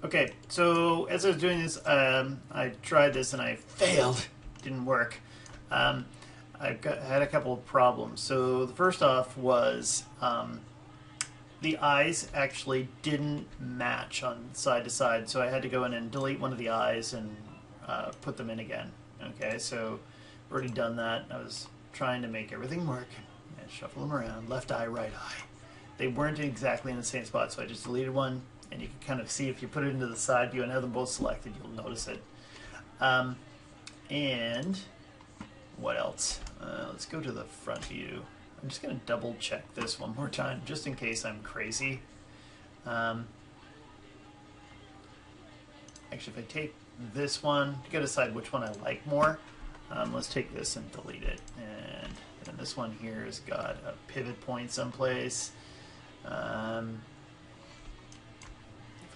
Okay, so as I was doing this, I tried this and I failed. Didn't work. Um, had a couple of problems. So the first off was the eyes actually didn't match on side to side, so I had to go in and delete one of the eyes and put them in again. Okay, so already done that. I was trying to make everything work and shuffle them around. Left eye, right eye. They weren't exactly in the same spot, so I just deleted one, and you can kind of see if you put it into the side view and have them both selected, you'll notice it. And what else? Let's go to the front view. I'm just going to double check this one more time, just in case I'm crazy. Actually, if I take this one, you got to decide which one I like more. Let's take this and delete it. And then this one here has got a pivot point someplace. If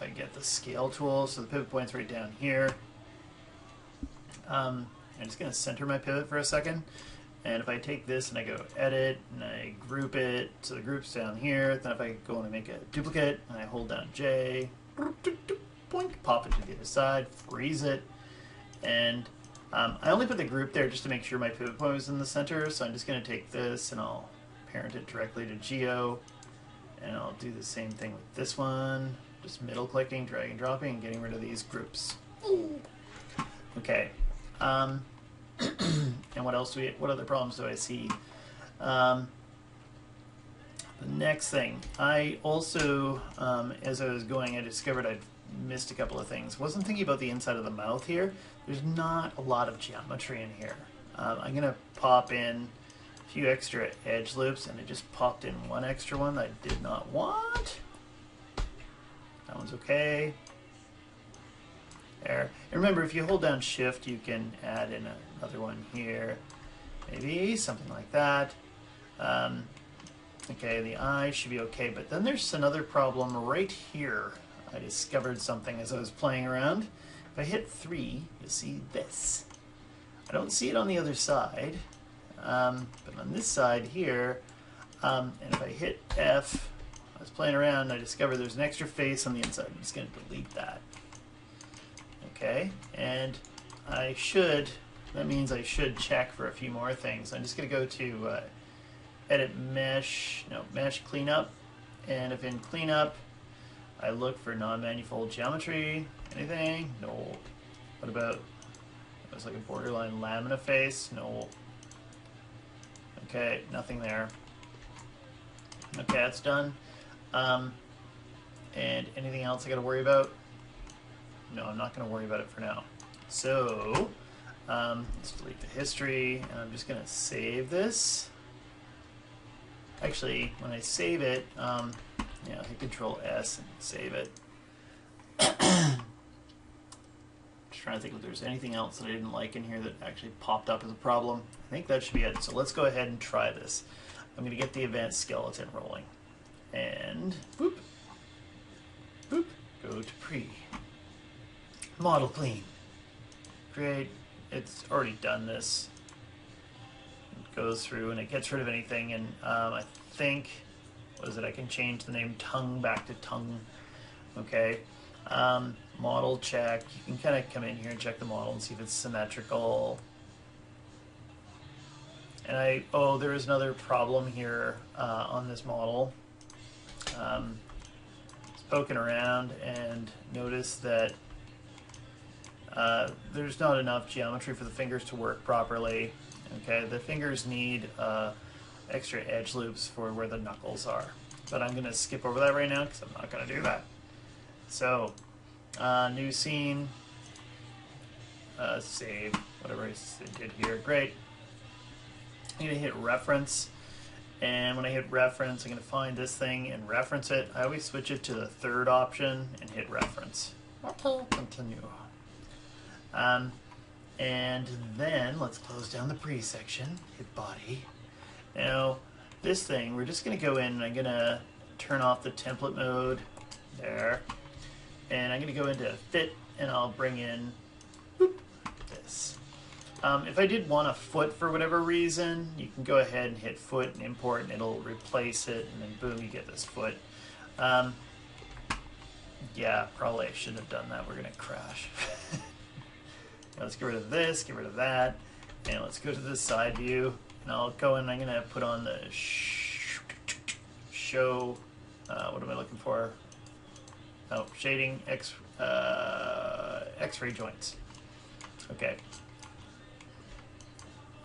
I get the scale tool, so the pivot point's right down here. I'm just going to center my pivot for a second. And if I take this and I go edit and I group it, so the group's down here, then if I go and make a duplicate and I hold down J, point, pop it to the other side, freeze it, and I only put the group there just to make sure my pivot point was in the center, so I'm just going to take this and I'll parent it directly to Geo, and I'll do the same thing with this one, just middle clicking, drag and dropping, and getting rid of these groups. Okay. And what else what other problems do I see? The next thing, I also, as I was going, I discovered I'd missed a couple of things. Wasn't thinking about the inside of the mouth here. There's not a lot of geometry in here. I'm going to pop in a few extra edge loops, and it just popped in one extra one that I did not want. That one's okay. There. And remember, if you hold down Shift, you can add in another one here. Maybe something like that. Okay, the eye should be okay, but then there's another problem right here. I discovered something as I was playing around. If I hit 3, you'll see this. I don't see it on the other side, but on this side here, and if I hit F, I was playing around and I discovered there's an extra face on the inside. I'm just going to delete that. Okay, and that means I should check for a few more things. I'm just going to go to edit mesh cleanup, and if in cleanup I look for non-manifold geometry, anything? No. What about, it's like a borderline lamina face? No. Okay, nothing there. Okay, that's done. And anything else I got to worry about? No, I'm not going to worry about it for now. So, let's delete the history, and I'm just going to save this. Actually, when I save it, hit Control S and save it. Just trying to think if there's anything else that I didn't like in here that actually popped up as a problem. I think that should be it. So let's go ahead and try this. I'm going to get the advanced skeleton rolling. And, boop, boop, go to pre. Model clean. Great. It's already done this. It goes through and it gets rid of anything, and I think, what is it? I can change the name tongue back to tongue. Okay. Model check. You can kind of come in here and check the model and see if it's symmetrical. And there is another problem here on this model. Poking around and notice that there's not enough geometry for the fingers to work properly. Okay, the fingers need extra edge loops for where the knuckles are. But I'm going to skip over that right now because I'm not going to do that. So, new scene, save, whatever I did here. Great. I'm going to hit reference. And when I hit reference, I'm going to find this thing and reference it. I always switch it to the third option and hit reference. Okay, continue. And then let's close down the pre section, hit body. Now, this thing, we're just going to go in and I'm going to turn off the template mode there. And I'm going to go into fit and I'll bring in this. If I did want a foot for whatever reason, you can go ahead and hit foot and import and it'll replace it, and then boom, you get this foot. Yeah, probably I shouldn't have done that. We're going to crash. Let's get rid of this, get rid of that, and let's go to the side view. And I'll go in, I'm going to put on the show, what am I looking for? Oh, shading X-ray joints. Okay.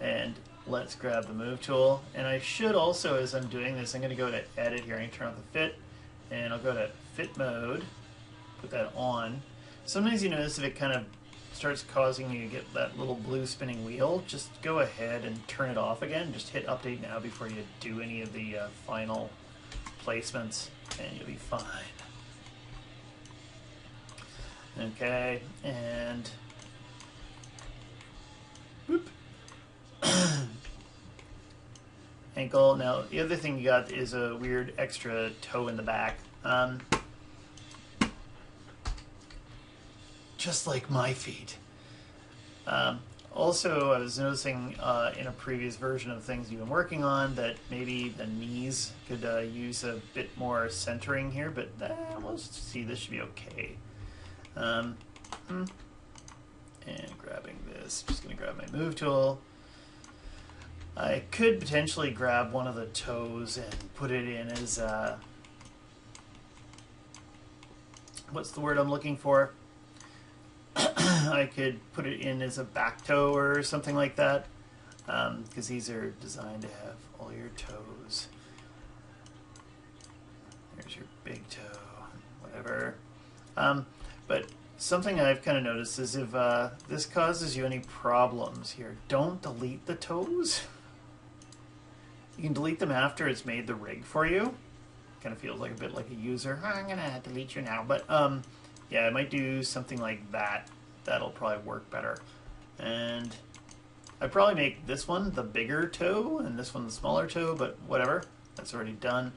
And let's grab the move tool. And I should also, as I'm doing this, I'm going to go to edit here. I'm going to turn off the fit, and I'll go to fit mode, put that on. Sometimes you notice if it kind of starts causing you to get that little blue spinning wheel, just go ahead and turn it off again. Just hit update now before you do any of the final placements, and you'll be fine. Okay, and whoop. Ankle. Now the other thing you got is a weird extra toe in the back. Just like my feet. Also, I was noticing in a previous version of things you've been working on that maybe the knees could use a bit more centering here, but we'll see. This should be okay. And grabbing this, just going to grab my move tool. I could potentially grab one of the toes and put it in as, what's the word I'm looking for? I could put it in as a back toe or something like that, because these are designed to have all your toes. There's your big toe, whatever. But something I've kind of noticed is if this causes you any problems here, don't delete the toes. You can delete them after it's made the rig for you. Kind of feels like a bit like a user. I'm gonna delete you now, but yeah, I might do something like that. That'll probably work better. And I'd probably make this one the bigger toe and this one the smaller toe, but whatever. That's already done.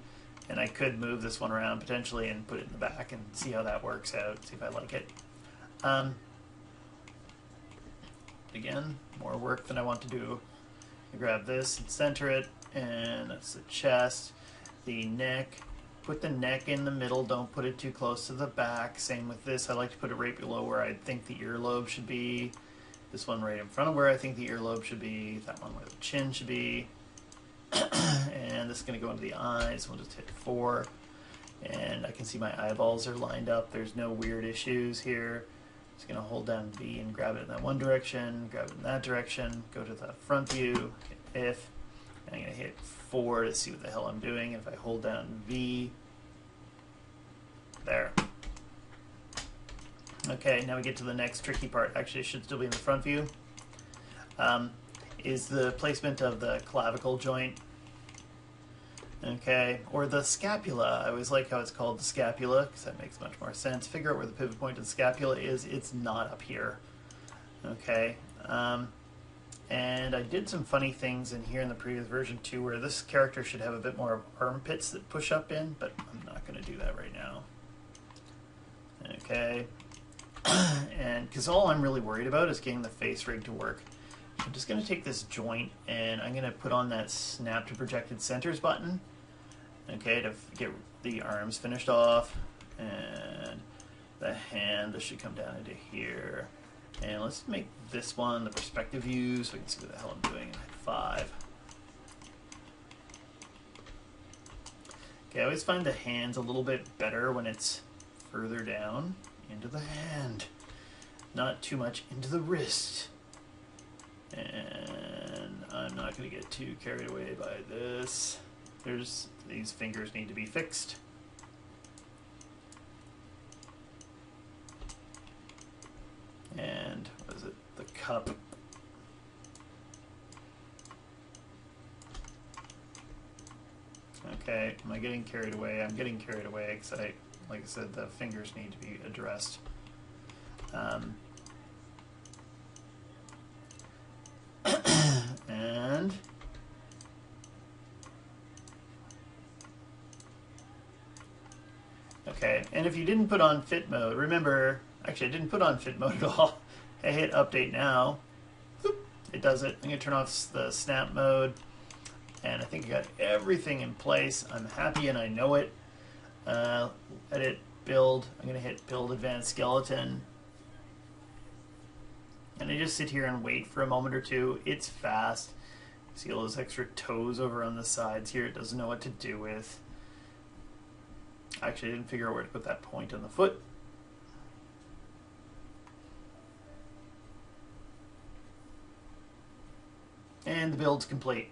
And I could move this one around potentially and put it in the back and see how that works out, see if I like it. Again, more work than I want to do. I grab this and center it, and that's the chest, the neck. Put the neck in the middle, don't put it too close to the back. Same with this, I like to put it right below where I think the earlobe should be. This one right in front of where I think the earlobe should be. That one where the chin should be. And this is going to go into the eyes. We'll just hit 4. And I can see my eyeballs are lined up. There's no weird issues here. Just going to hold down V and grab it in that one direction, grab it in that direction, go to the front view, hit if, and I'm going to hit 4 to see what the hell I'm doing. If I hold down V, there. Okay, now we get to the next tricky part. Actually, it should still be in the front view. Is the placement of the clavicle joint. Okay, or the scapula. I always like how it's called the scapula because that makes much more sense. Figure out where the pivot point of the scapula is. It's not up here. Okay, and I did some funny things in here in the previous version too, where this character should have a bit more armpits that push up in, but I'm not going to do that right now. Okay, and because all I'm really worried about is getting the face rig to work. I'm just going to take this joint and I'm going to put on that snap to projected centers button, okay, to get the arms finished off, and the hand, this should come down into here. And let's make this one the perspective view so we can see what the hell I'm doing. 5. Okay, I always find the hands a little bit better when it's further down into the hand, not too much into the wrist. And I'm not going to get too carried away by this. These fingers need to be fixed. And what is it? The cup. Okay, am I getting carried away? I'm getting carried away because like I said, the fingers need to be addressed. And okay, and if you didn't put on fit mode, remember, actually I didn't put on fit mode at all. I hit update now. Boop, it does it. I'm going to turn off the snap mode, and I think I got everything in place. I'm happy and I know it. Edit build. I'm going to hit build advanced skeleton. And I just sit here and wait for a moment or two. It's fast. See all those extra toes over on the sides here. It doesn't know what to do with. Actually, I didn't figure out where to put that point on the foot. And the build's complete.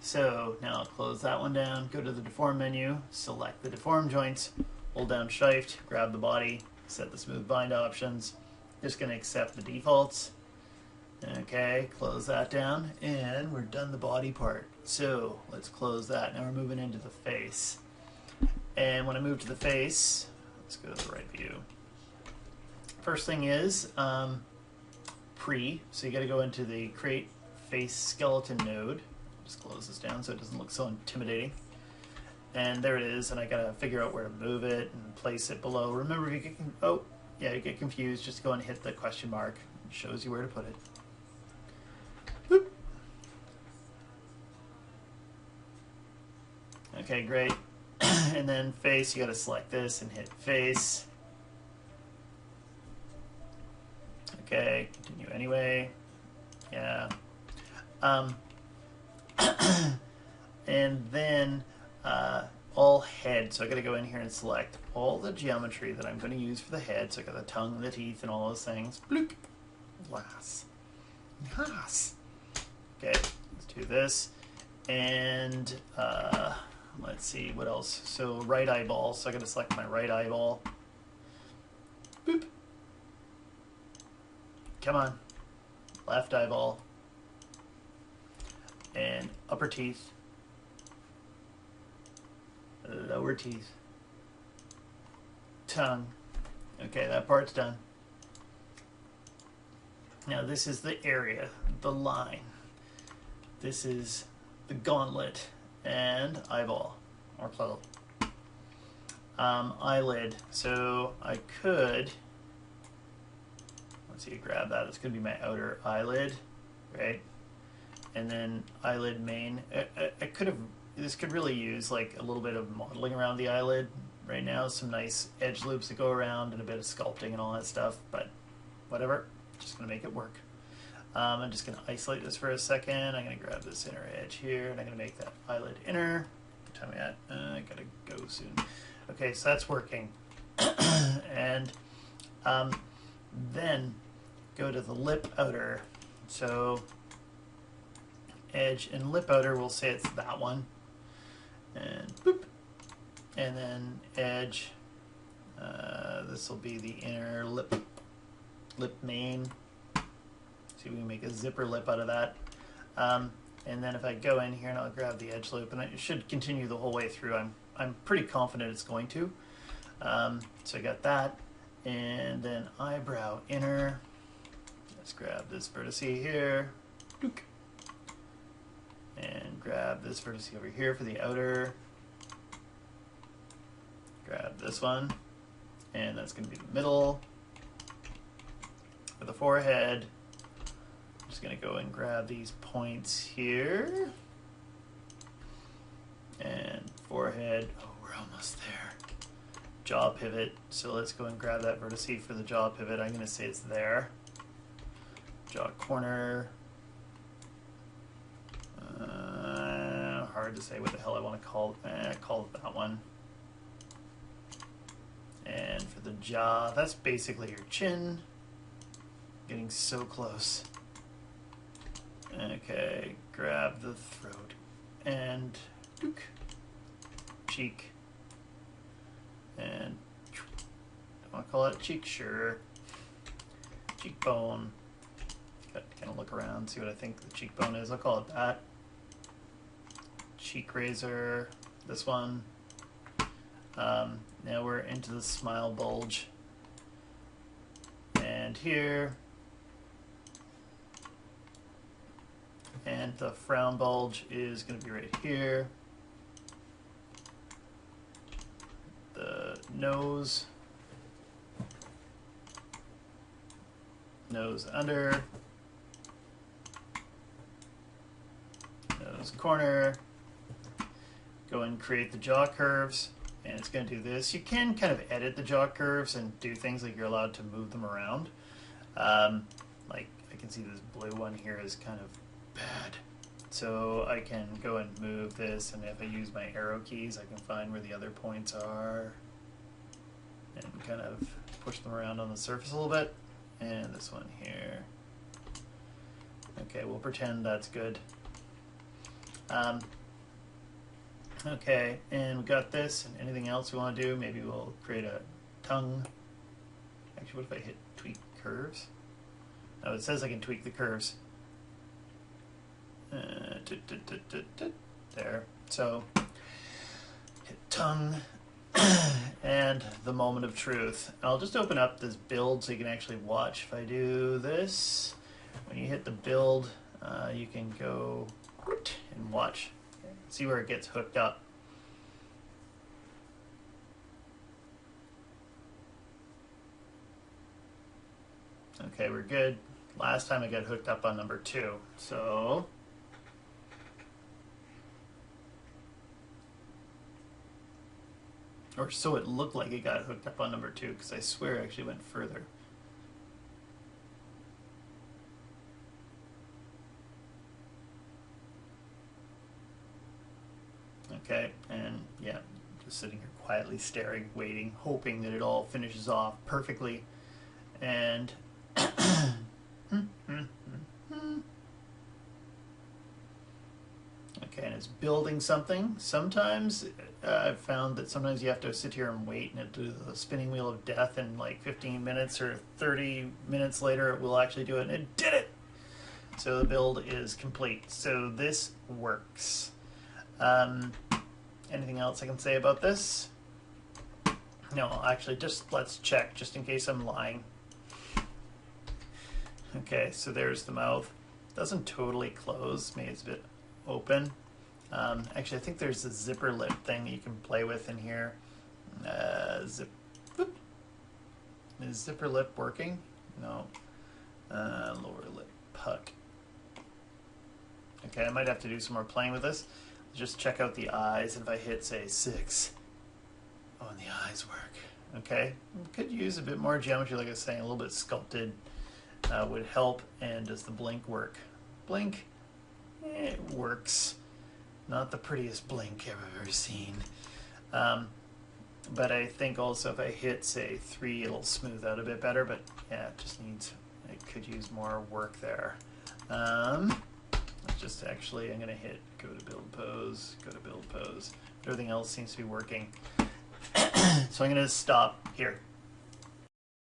So now I'll close that one down, go to the deform menu, select the deform joints, hold down shift, grab the body, set the smooth bind options. Just going to accept the defaults. Okay, close that down, and we're done the body part. So let's close that. Now we're moving into the face. And when I move to the face, let's go to the right view. First thing is pre, so you got to go into the create face skeleton node. Just close this down so it doesn't look so intimidating. And there it is, and I gotta figure out where to move it and place it below. Remember, if you get you get confused, just go and hit the question mark. It shows you where to put it. Boop. Okay, great. And then face, you gotta select this and hit face. Okay, continue anyway. Yeah. And then all head. So I got to go in here and select all the geometry that I'm going to use for the head. So I got the tongue, the teeth, and all those things. Bloop. Glass. Yes. Okay, let's do this. And let's see what else. So right eyeball. So I got to select my right eyeball. Boop. Come on. Left eyeball. And upper teeth, lower teeth, tongue. Okay, that part's done. Now this is the area, the line. This is the gauntlet and eyeball, or plural. Eyelid. So I could, let's see, grab that. It's going to be my outer eyelid, right? And then eyelid main. I could have, this could really use like a little bit of modeling around the eyelid right now. Some nice edge loops that go around and a bit of sculpting and all that stuff, but whatever, just gonna make it work. I'm just gonna isolate this for a second. I'm gonna grab this inner edge here and I'm gonna make that eyelid inner. What time am I at? I gotta go soon. Okay, so that's working. And then go to the lip outer. So edge and lip outer, we'll say it's that one, and boop, and then edge, this will be the inner lip main. See if we can make a zipper lip out of that. And then if I go in here and I'll grab the edge loop, and it should continue the whole way through. I'm pretty confident it's going to. So I got that, and then eyebrow inner. Let's grab this vertex here. Dook. And grab this vertex over here for the outer. Grab this one, and that's going to be the middle. For the forehead, I'm just going to go and grab these points here. And forehead, oh, we're almost there. Jaw pivot, so let's go and grab that vertex for the jaw pivot. I'm going to say it's there. Jaw corner. Hard to say what the hell I want to call it. Call it that one. And for the jaw, that's basically your chin. Getting so close. Okay, grab the throat and dook, cheek, and I want to call it cheek, sure. Cheekbone. Got to kind of look around, see what I think the cheekbone is. I'll call it that. Cheek razor, this one. Now we're into the smile bulge. And here. And the frown bulge is going to be right here. The nose. Nose under. Nose corner. Go and create the jaw curves. and it's going to do this. You can kind of edit the jaw curves and do things like you're allowed to move them around. Like I can see this blue one here is kind of bad. So I can go and move this, and if I use my arrow keys, I can find where the other points are and kind of push them around on the surface a little bit. And this one here. Okay, we'll pretend that's good. Okay, and we got this, and anything else we want to do? Maybe we'll create a tongue. Actually, what if I hit tweak curves? Oh, it says I can tweak the curves. There. So, hit tongue, and the moment of truth. I'll just open up this build so you can actually watch. If I do this, when you hit the build, you can go and watch. See where it gets hooked up. Okay, we're good. Last time I got hooked up on number 2. So or so it looked like it got hooked up on number 2, because I swear it actually went further. Okay, and yeah, just sitting here quietly staring, waiting, hoping that it all finishes off perfectly. And okay, and it's building something. Sometimes I've found that sometimes you have to sit here and wait, and it do the spinning wheel of death, and like 15 minutes or 30 minutes later it will actually do it, and it did it! So the build is complete. So this works. Anything else I can say about this? No, actually, just let's check, just in case I'm lying. Okay, so there's the mouth. Doesn't totally close, maybe it's a bit open. Actually, I think there's a zipper lip thing that you can play with in here. Boop. Is zipper lip working? No. Lower lip puck. Okay, I might have to do some more playing with this. Just check out the eyes, and if I hit, say, 6, oh, and the eyes work. Okay, could use a bit more geometry, like I was saying, a little bit sculpted would help. And does the blink work? Blink, it works. Not the prettiest blink I've ever seen. But I think also if I hit, say, 3, it'll smooth out a bit better, but yeah, it just needs, it could use more work there. Let's just actually, I'm going to hit go to build pose, everything else seems to be working. So I'm going to stop here.